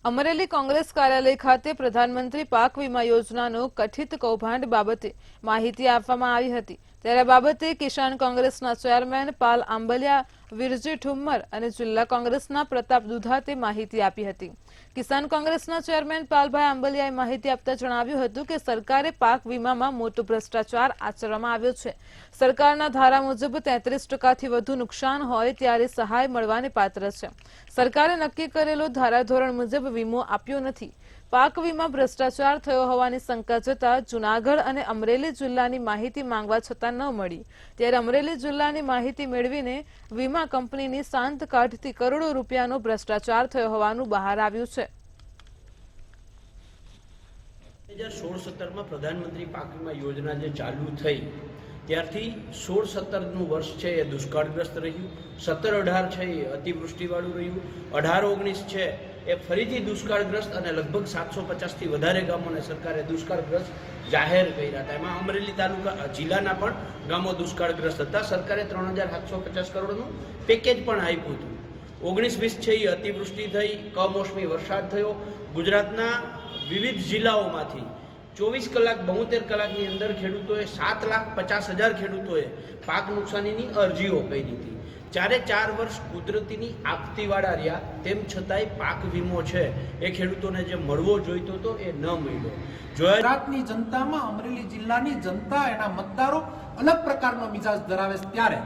અમરેલી કોંગ્રેસ કાર્યાલય ખાતે પ્રધાનમંત્રી પાક વીમા યોજનાનો કથિત કૌભાંડ બાબતે માહિતી આપવામાં આવી હતી। ત્યારે બાબતે કિસાન કોંગ્રેસના ચેરમેન પાલ આંબલિયા, વિરજી ઠુમ્મર અને જિલ્લા કોંગ્રેસના પ્રતાપ દુધાતે માહિતી આપી હતી। કિસાન કોંગ્રેસના ચેરમેન પાલભાઈ આંબલિયાએ માહિતી આપતા જણાવ્યું હતું કે સરકારે પાક વીમામાં મોટો ભ્રષ્ટાચાર આચરવામાં આવ્યો છે। સરકારના ધારા મુજબ 33% વધુ નુકસાન હોય ત્યારે સહાય મળવાને પાત્ર છે। સરકારે નક્કી કરેલો ધારાધોરણ મુજબ વીમો આપ્યો નથી। પાક વીમા ભ્રષ્ટાચાર થયો હોવાની શંકા જતા જૂનાગઢ અને અમરેલી જિલ્લાની માહિતી માંગવા છતાં ન મળી। ત્યારે અમરેલી જિલ્લાની માહિતી મેળવીને વીમા કંપનીની શાંત કાઢથી કરોડો રૂપિયાનો ભ્રષ્ટાચાર થયો હોવાનું બહાર આવ્યું છે। 2016-17 પ્રધાનમંત્રી પાક વીમા યોજના જે ચાલુ થઈ ત્યારથી 16-17નું વર્ષ છે એ દુષ્કાળગ્રસ્ત રહ્યું, 17-18 છે એ અતિવૃષ્ટિવાળું રહ્યું, 18-19 છે એ ફરીથી દુષ્કાળગ્રસ્ત અને લગભગ 750થી વધારે ગામોને સરકારે દુષ્કાળગ્રસ્ત જાહેર કર્યા હતા। એમાં અમરેલી તાલુકા જિલ્લાના પણ ગામો દુષ્કાળગ્રસ્ત હતા। સરકારે 3750 કરોડનું પેકેજ પણ આપ્યું હતું। 19-20 છે એ અતિવૃષ્ટિ થઈ, કમોસમી વરસાદ થયો। ગુજરાતના વિવિધ જિલ્લાઓમાંથી 24 કલાક 72 કલાકની અંદર ખેડૂતોએ 7,50,000 ખેડૂતોએ પાક નુકસાનીની અરજીઓ કરી હતી। 4 વર્ષ કુદરતીની આપતીવાળા રહ્યા, તેમ છતાંય પાક વીમો છે એ ખેડૂતોને જે મળવો જોઈતો હતો એ ન મળ્યો। ગુજરાતની જનતામાં અમરેલી જિલ્લાની જનતા, એના મતદારો અલગ પ્રકારનો મિજાજ ધરાવે છે। ત્યારે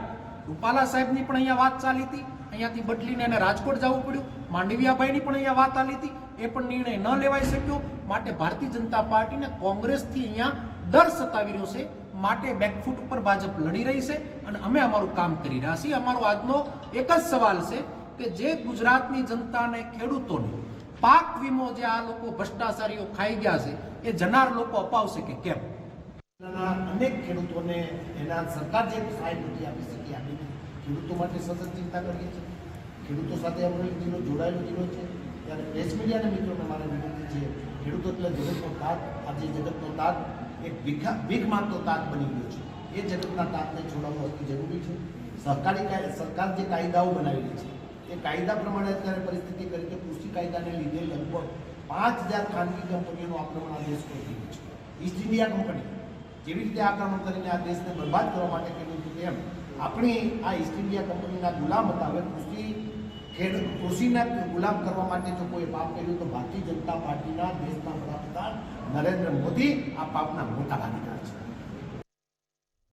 રૂપાલા સાહેબની પણ અહીંયા વાત ચાલી હતી, અહીંયાથી બદલીને એને રાજકોટ જવું પડ્યું। માંડવિયાભાઈની પણ અહીંયા વાત ચાલી હતી, એ પણ નિર્ણય ન લેવાઈ શક્યો। માટે ભારતીય જનતા પાર્ટીને કોંગ્રેસથી અહીંયા ડર સતાવી રહ્યો છે। માટે બેકફૂટ ઉપર ભાજપ લડી રહી છે અને અમે અમારું કામ કરી રહ્યા છીએ। અમારો આજનો એક જ સવાલ છે કે જે ગુજરાતની જનતાને, ખેડૂતોને પાક વીમો જે આ લોકો ભ્રષ્ટાચારીઓ ખાઈ ગયા છે એ જનાર લોકો અપાવશે કે કેમ? અનેક ખેડૂતોને એના સરકાર જે સહાય નથી આપી શકી, આપી ખેડૂતો માટે સતત ચિંતા કરીએ છીએ। ખેડૂતો સાથે અમરેલી જિલ્લો જોડાયેલો જિલ્લો છે। ત્યારે પ્રેસ મીડિયાના મિત્રોને મારે વિનંતી છે, ખેડૂતો એટલે જગતનો તાત, આજે જગતનો તાત એક ભીખ માંગતો તાત બની ગયો છે। એ જગતના તાતને છોડાવવું અતિ જરૂરી છે। સરકાર જે કાયદાઓ બનાવેલી છે એ કાયદા પ્રમાણે અત્યારે પરિસ્થિતિ કરી કે કૃષિ કાયદાને લીધે લગભગ 5000 ખાનગી કંપનીઓનું આક્રમણ આ દેશ પર થયું છે। ઈસ્ટ ઇન્ડિયા કંપની જેવી રીતે આક્રમણ કરીને આ દેશને બરબાદ કરવા માટે કર્યું હતું, તેમ આપણી આ ઈસ્ટ ઇન્ડિયા કંપનીના ગુલામ હતા। હવે કૃષિના ગુલામ કરવા માટે જો કોઈ પાપ કર્યું તો ભારતીય જનતા પાર્ટીના દેશના વડાપ્રધાન નરેન્દ્ર મોદી આ પાપના મોટા ભાગીદાર છે।